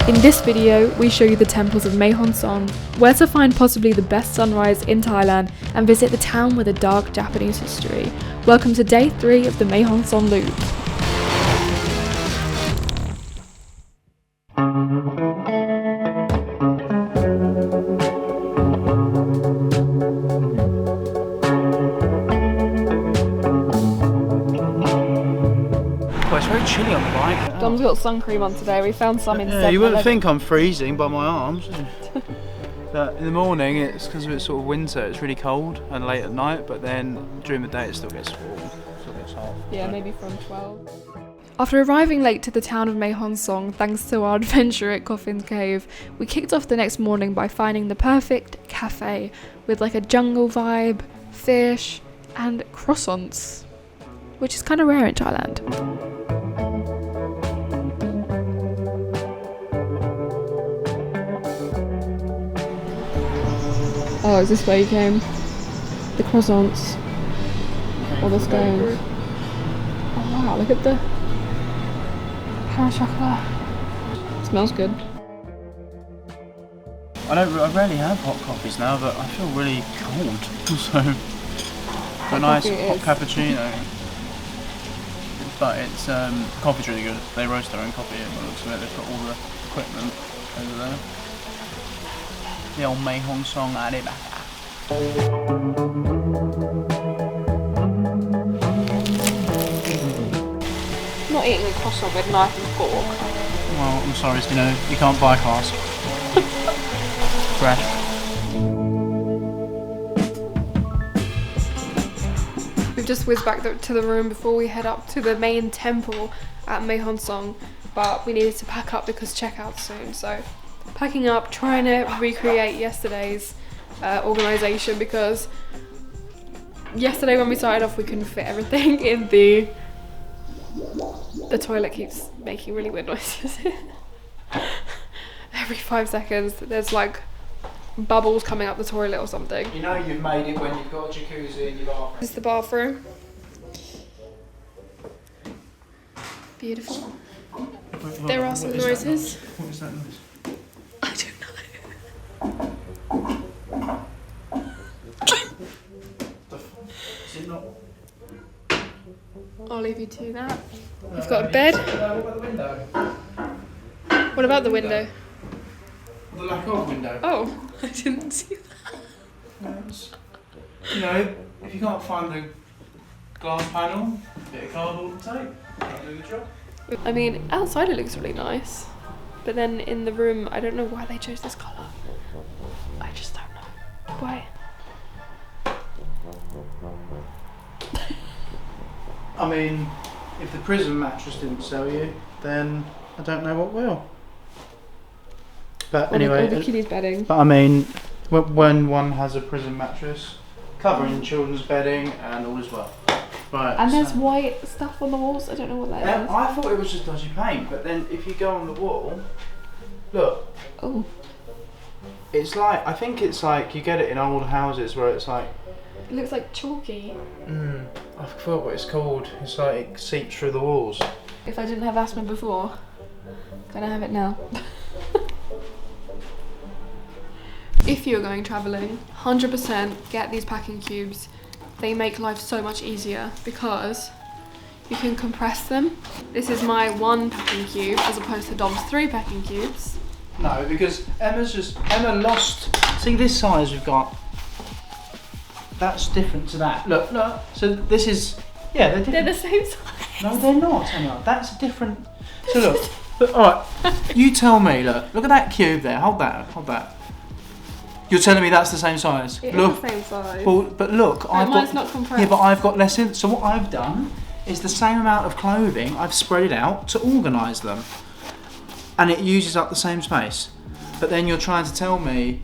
In this video, we show you the temples of Mae Hong Son, where to find possibly the best sunrise in Thailand, and visit the town with a dark Japanese history. Welcome to day 3 of the Mae Hong Son Loop. It's very chilly on the bike. Dom's got sun cream on today. We found some in 7-Eleven. You wouldn't think I'm freezing by my arms. But in the morning, it's because it's sort of winter, it's really cold and late at night, but then during the day it still gets warm, still gets hot. Yeah, maybe from 12. After arriving late to the town of Mae Hong Son, thanks to our adventure at Coffin's Cave, we kicked off the next morning by finding the perfect cafe with like a jungle vibe, fish, and croissants, which is kind of rare in Thailand. Oh, is this where you came? The croissants. Or the scones. Oh wow, look at the pan chocolate. Smells good. I rarely have hot coffees now, but I feel really cold. So a nice hot cappuccino. But it's coffee's really good. They roast their own coffee and by the looks of it. They've got all the equipment over there. The old Mae Hong Son at it. Not eating a croissant with knife and fork. Well, I'm sorry, you can't bypass. Fresh. We've just whizzed back to the room before we head up to the main temple at Mae Hong Son, but we needed to pack up because checkout's soon, so packing up, trying to recreate yesterday's organisation, because yesterday when we started off we couldn't fit everything in the toilet keeps making really weird noises. Every 5 seconds there's like bubbles coming up the toilet or something. You know you've made it when you've got a jacuzzi in your bathroom. This is the bathroom. Beautiful. There are some noises. What is that noise? I don't know. Is it not? I'll leave you to that. We've got a bed. What about the window? What about the window? The lack of window. Oh, I didn't see that. If you can't find the glass panel, bit of cardboard tape, that'll do the job. I mean, outside it looks really nice, but then in the room, I don't know why they chose this colour. I just don't know. Why? I mean, if the prison mattress didn't sell you, then I don't know what will. But anyway, the kiddies' bedding. But I mean, when one has a prison mattress, covering children's bedding and all is well. Right. And there's white stuff on the walls. I don't know what that is. I thought it was just dodgy paint, but then if you go on the wall, look. Oh. It's like, I think it's like you get it in old houses where it's like. It looks like chalky. I forgot what it's called. It's like it seeps through the walls. If I didn't have asthma before, can I have it now? If you're going travelling, 100% get these packing cubes. They make life so much easier because you can compress them. This is my 1 packing cube as opposed to Dom's 3 packing cubes. No, because Emma lost. See this size we've got. That's different to that. Look. So this is, yeah, they're different. They're the same size. No, they're not, Emma. That's all right. You tell me. Look at that cube there. Hold that. You're telling me that's the same size? It look, is the same size. Well, but look, mine's not compressed. Yeah, but I've got less in. So what I've done is the same amount of clothing. I've spread it out to organise them, and it uses up the same space. But then you're trying to tell me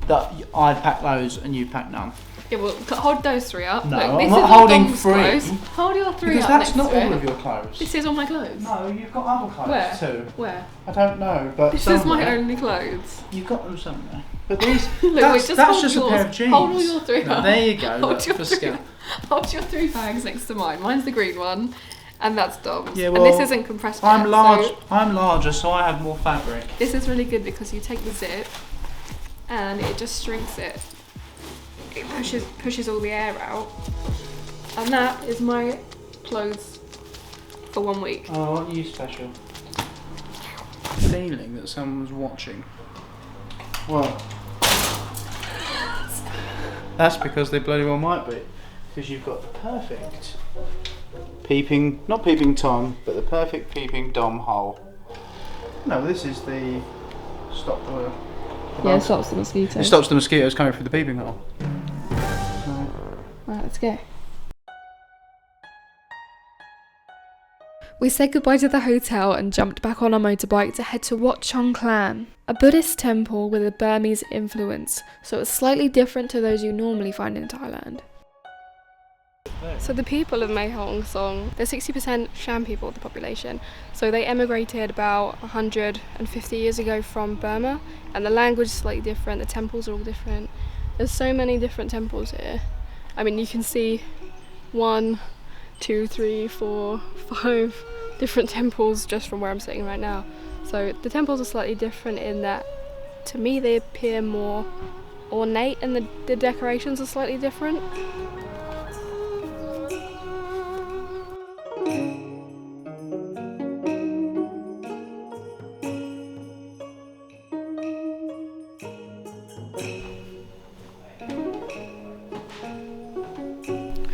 that I'd pack loads and you pack none. Yeah, well, hold those 3 up. No, look, I'm not holding 3. Clothes. Hold your 3 because up. That's not to all it. of your clothes. This is all my clothes. No, you've got other clothes too. Where? I don't know, but this somewhere. is my only clothes. You've got them somewhere. But these, Look, that's just yours. a pair of jeans. Hold all your 3 no, up. there you go. Hold your 3 bags next to mine. Mine's the green one, and that's Dom's. Yeah, well, and this isn't compressed yet, I'm large. so I'm larger, so I have more fabric. this is really good because you take the zip and it just shrinks it. It pushes all the air out, and that is my clothes for 1 week. Oh, aren't you special? Feeling that someone's watching. Well, that's because they bloody well might be. Because you've got the perfect peeping, not peeping Tom, but the perfect peeping Dom hole. No, this is the stop the. Yeah, it stops the mosquitoes. It stops the mosquitoes coming through the peeping hole. Right, let's go. We said goodbye to the hotel and jumped back on our motorbike to head to Wat Chong Klan, a Buddhist temple with a Burmese influence, so it's slightly different to those you normally find in Thailand. So the people of Mae Hong Son, they're 60% Shan people, the population, so they emigrated about 150 years ago from Burma, and the language is slightly different, the temples are all different. There's so many different temples here. I mean, you can see 1, 2, 3, 4, 5 different temples just from where I'm sitting right now. So the temples are slightly different in that, to me, they appear more ornate and the decorations are slightly different.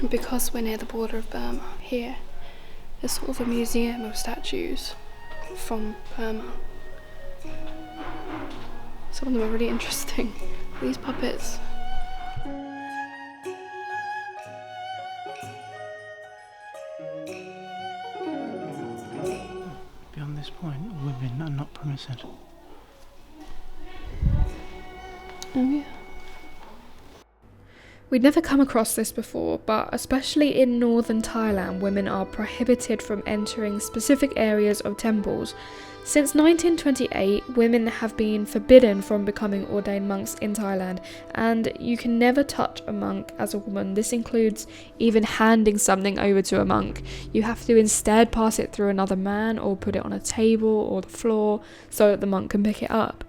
And because we're near the border of Burma, here, there's sort of a museum of statues from Burma. Some of them are really interesting. These puppets. Beyond this point, women are not permitted. Oh yeah. We'd never come across this before, but especially in northern Thailand, women are prohibited from entering specific areas of temples. Since 1928, women have been forbidden from becoming ordained monks in Thailand, and you can never touch a monk as a woman. This includes even handing something over to a monk. You have to instead pass it through another man or put it on a table or the floor so that the monk can pick it up.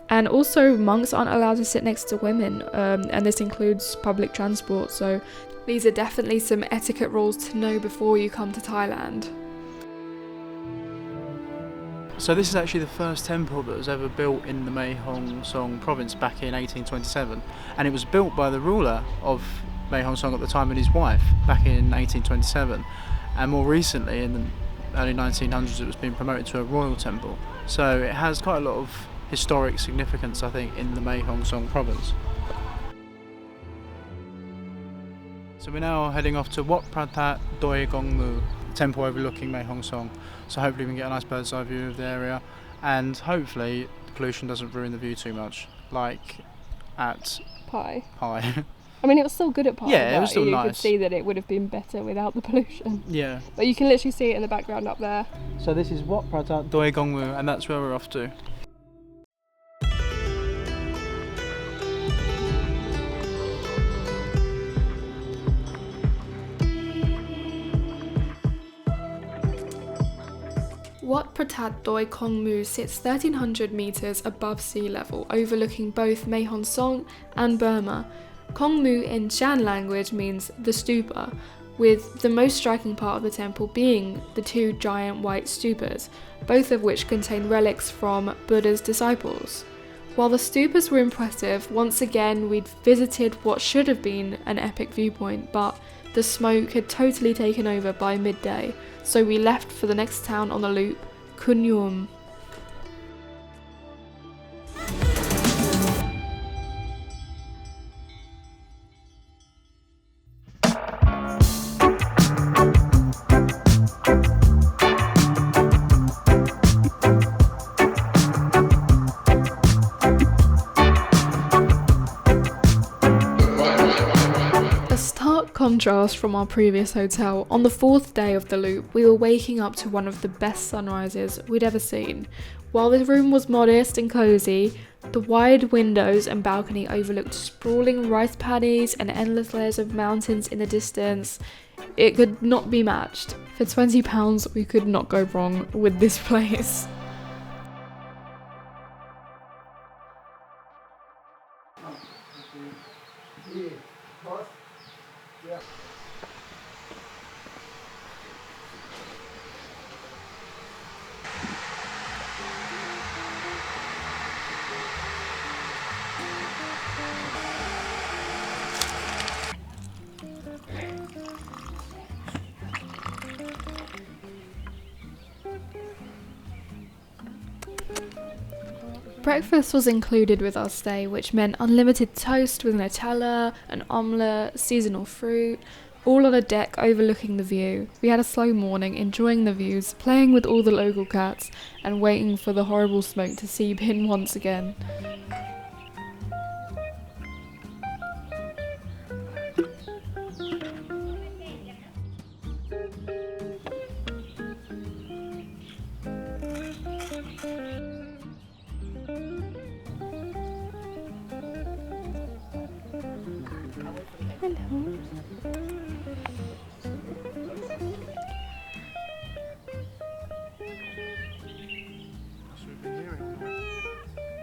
And also, monks aren't allowed to sit next to women, and this includes public transport, so these are definitely some etiquette rules to know before you come to Thailand. So this is actually the first temple that was ever built in the Mae Hong Son province back in 1827, and it was built by the ruler of Mae Hong Son at the time and his wife back in 1827, and more recently in the early 1900s it was being promoted to a royal temple, so it has quite a lot of historic significance, I think, in the Mae Hong Son province. So we're now heading off to Wat Pratat Doi Gong Mu, temple overlooking Mae Hong Son. So hopefully we can get a nice bird's eye view of the area, and hopefully the pollution doesn't ruin the view too much, like at Pai. Pai. I mean, it was still good at Pai. Yeah, it was still you nice. could see that it would have been better without the pollution. Yeah. But you can literally see it in the background up there. So this is Wat Pratat Doi Gong Mu, and that's where we're off to. Wat Pratat Doi Kong Mu sits 1,300 metres above sea level, overlooking both Mae Hong Son and Burma. Kong Mu in Shan language means the stupa, with the most striking part of the temple being the 2 giant white stupas, both of which contain relics from Buddha's disciples. While the stupas were impressive, once again we'd visited what should have been an epic viewpoint, but the smoke had totally taken over by midday, so we left for the next town on the loop, Khun Yuam. Contrast from our previous hotel. On the 4th day of the loop, we were waking up to one of the best sunrises we'd ever seen. While the room was modest and cosy, the wide windows and balcony overlooked sprawling rice paddies and endless layers of mountains in the distance. It could not be matched. For £20, we could not go wrong with this place. Breakfast was included with our stay, which meant unlimited toast with Nutella, an omelette, seasonal fruit, all on a deck overlooking the view. We had a slow morning, enjoying the views, playing with all the local cats, and waiting for the horrible smoke to seep in once again. Hello.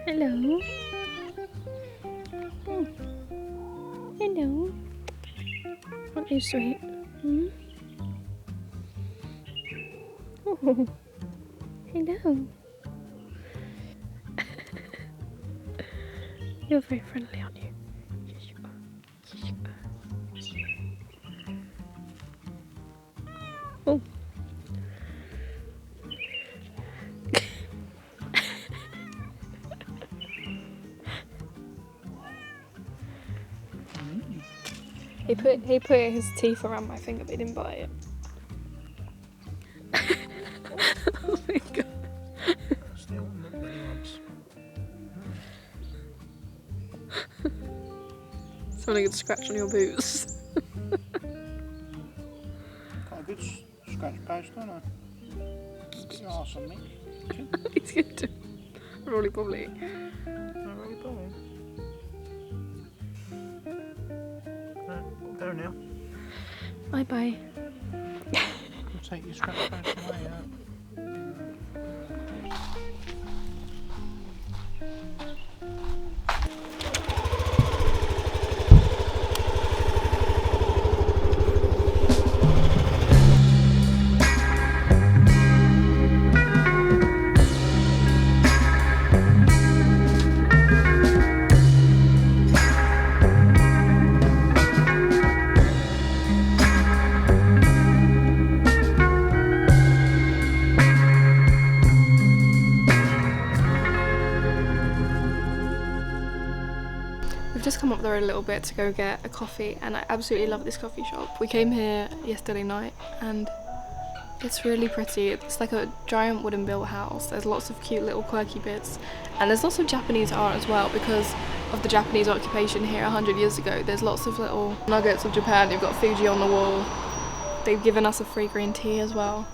Hello. Oh. Hello. Aren't you sweet? Hmm? Oh. Hello. You're very friendly, aren't you? Yes, you are. Yes, you are. Oh. He put his teeth around my finger, but he didn't bite it. Oh my god. Still not many months. Something could scratch on your boots. Got a good scratch patch, don't I? Get your arse on me. He's going to roly poly. Roly poly. Right, there now. Bye bye. We'll take your scratch patch away out. We've just come up there a little bit to go get a coffee, and I absolutely love this coffee shop. We came here yesterday night and it's really pretty. It's like a giant wooden built house. There's lots of cute little quirky bits, and there's lots of Japanese art as well because of the Japanese occupation here 100 years ago. There's lots of little nuggets of Japan. You've got Fuji on the wall. They've given us a free green tea as well.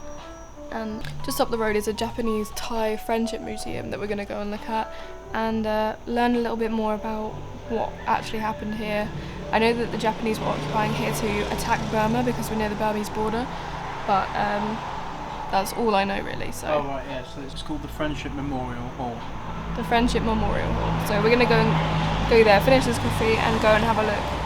And just up the road is a Japanese Thai friendship museum that we're going to go and look at and learn a little bit more about what actually happened here. I know that the Japanese were occupying here to attack Burma because we're near the Burmese border, but that's all I know really. So. Oh right, yeah, so it's called the Friendship Memorial Hall. The Friendship Memorial Hall. So we're going to go there, finish this coffee and go and have a look.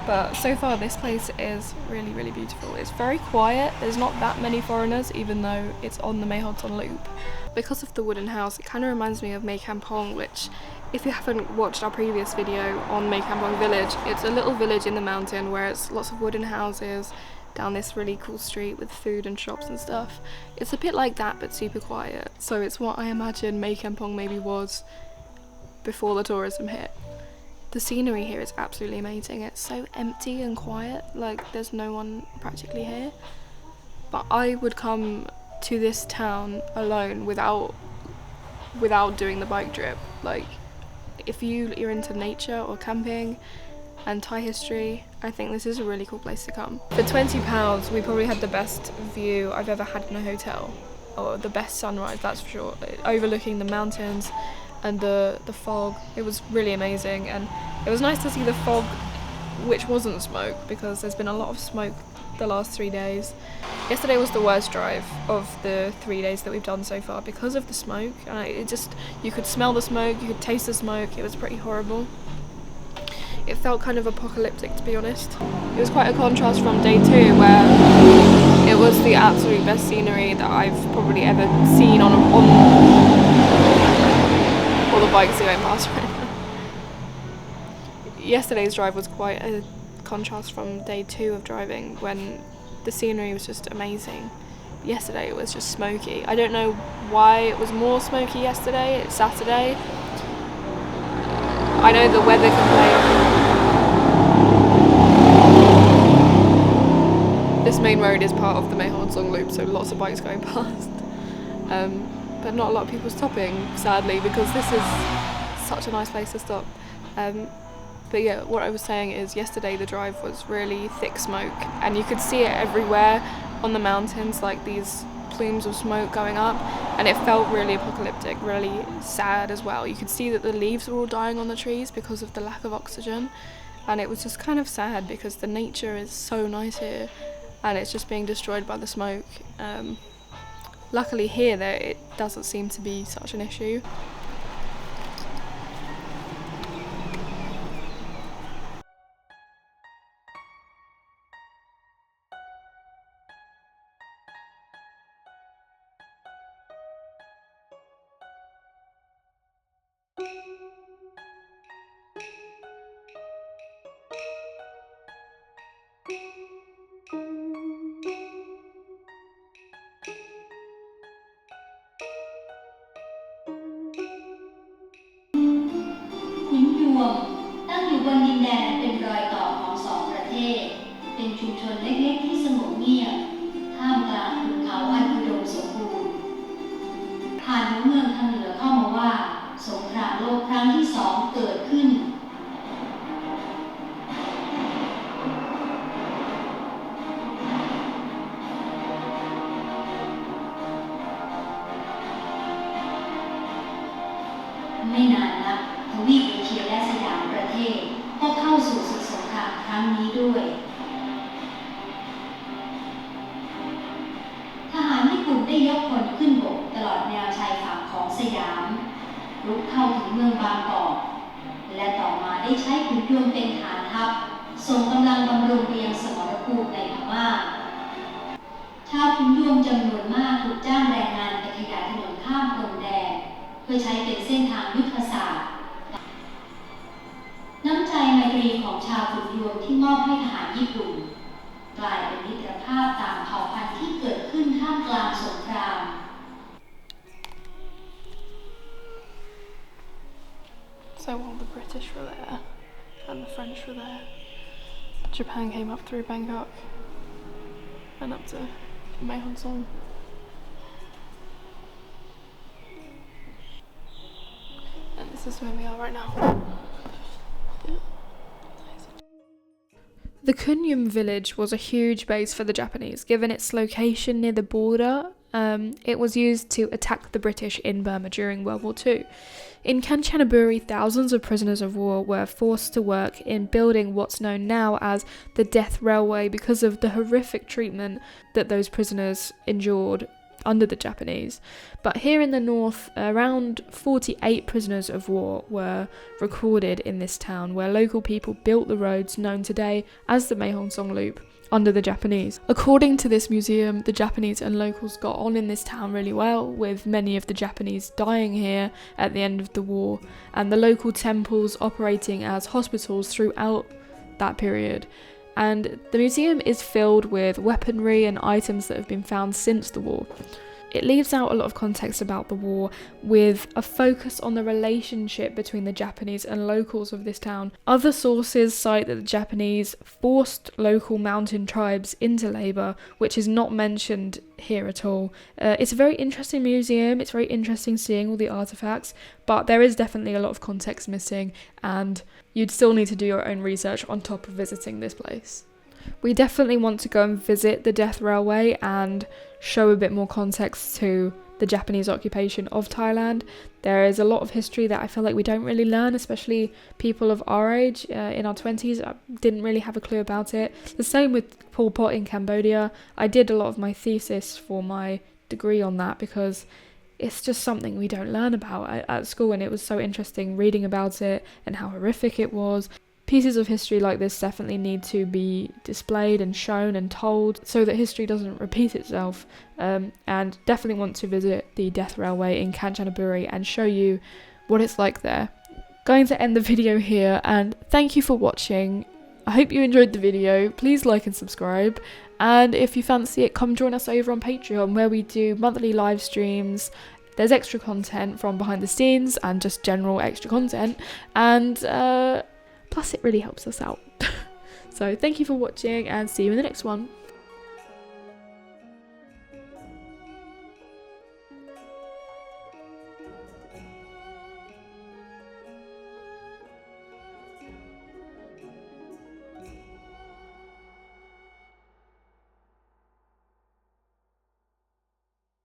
But so far this place is really, really beautiful. It's very quiet. There's not that many foreigners, even though it's on the Mae Hong Son Loop. Because of the wooden house, it kind of reminds me of Mae Kampong, which, if you haven't watched our previous video on Mae Kampong village, it's a little village in the mountain where it's lots of wooden houses down this really cool street with food and shops and stuff. It's a bit like that, but super quiet. So it's what I imagine Mae Kampong maybe was before the tourism hit. The scenery here is absolutely amazing. It's so empty and quiet, like there's no one practically here. But I would come to this town alone without doing the bike trip. Like, if you're into nature or camping and Thai history, I think this is a really cool place to come. For £20, we probably had the best view I've ever had in a hotel, or the best sunrise, that's for sure, overlooking the mountains and the fog. It was really amazing, and it was nice to see the fog which wasn't smoke, because there's been a lot of smoke the last 3 days. Yesterday was the worst drive of the 3 days that we've done so far because of the smoke. You could smell the smoke, you could taste the smoke, it was pretty horrible. It felt kind of apocalyptic, to be honest. It was quite a contrast from day 2, where it was the absolute best scenery that I've probably ever seen on all the bikes going past right now. Yesterday's drive was quite a contrast from day 2 of driving, when the scenery was just amazing. Yesterday it was just smoky. I don't know why it was more smoky yesterday. It's Saturday. I know the weather can play. This main road is part of the Mae Hong Son Loop, so lots of bikes going past. But not a lot of people stopping, sadly, because this is such a nice place to stop. But yeah, what I was saying is yesterday the drive was really thick smoke, and you could see it everywhere on the mountains, like these plumes of smoke going up, and it felt really apocalyptic, really sad as well. You could see that the leaves were all dying on the trees because of the lack of oxygen, and it was just kind of sad because the nature is so nice here and it's just being destroyed by the smoke. Luckily here it doesn't seem to be such an issue. Khun Yuam ตั้งอยู่บนดินแดนอันเป็นรอยต่อของสองประเทศเป็นชุมชนเล็กๆที่สงบเงียบท่ามกลางภูเขาอันอุดมสมบูรณ์ผ่านหัวเมืองทางเหนือเข้ามาว่าสงครามโลกครั้งที่ 2เกิดขึ้นไม่นานนักทวีปเอเชียและสยามประเทศก็เข้าสู่ศึกสงครามครั้งนี้ด้วยทหารญี่ปุ่นได้ยกพลขึ้นบกตลอดแนวชายฝั่งของสยามรุกเข้าถึงเมืองบางกอกและต่อมาได้ใช้ขุนยวมเป็นฐานทัพส่งกำลังบำรุงเรียงสมรภูมิในพม่าชาวขุนยวมจำนวนมากถูกจ้างแรงงานไปขยายถนนข้ามพรมแดนเพื่อใช้เป็นเส้นทางยุทธศาสตร์น้ำใจไมตรีของชาวขุนยวมที่มอบให้ทหารญี่ปุ่นกลายเป็นมิตรภาพต่างเผ่าพันธุ์ที่เกิดขึ้นท่ามกลางสงคราม So while the British were there and the French were there, Japan came up through Bangkok and up to Mae Hong Son. And this is where we are right now. The Khun Yuam village was a huge base for the Japanese, given its location near the border. It was used to attack the British in Burma during World War II. In Kanchanaburi, thousands of prisoners of war were forced to work in building what's known now as the Death Railway because of the horrific treatment that those prisoners endured under the Japanese. But here in the north, around 48 prisoners of war were recorded in this town, where local people built the roads known today as the Mae Hong Son Loop under the Japanese. According to this museum, the Japanese and locals got on in this town really well, with many of the Japanese dying here at the end of the war, and the local temples operating as hospitals throughout that period. And the museum is filled with weaponry and items that have been found since the war. It leaves out a lot of context about the war, with a focus on the relationship between the Japanese and locals of this town. Other sources cite that the Japanese forced local mountain tribes into labour, which is not mentioned here at all. It's a very interesting museum, it's very interesting seeing all the artefacts, but there is definitely a lot of context missing, and you'd still need to do your own research on top of visiting this place. We definitely want to go and visit the Death Railway and show a bit more context to the Japanese occupation of Thailand. There is a lot of history that I feel like we don't really learn, especially people of our age in our 20s. I didn't really have a clue about it. The same with Pol Pot in Cambodia. I did a lot of my thesis for my degree on that because it's just something we don't learn about at school, and it was so interesting reading about it and how horrific it was. Pieces of history like this definitely need to be displayed and shown and told so that history doesn't repeat itself, and definitely want to visit the death railway in Kanchanaburi and show you what it's like there. Going to end the video here, and thank you for watching. I hope you enjoyed the video. Please like and subscribe, and if you fancy it, come join us over on Patreon where we do monthly live streams. There's extra content from behind the scenes and just general extra content, and plus it really helps us out. So thank you for watching, and see you in the next one.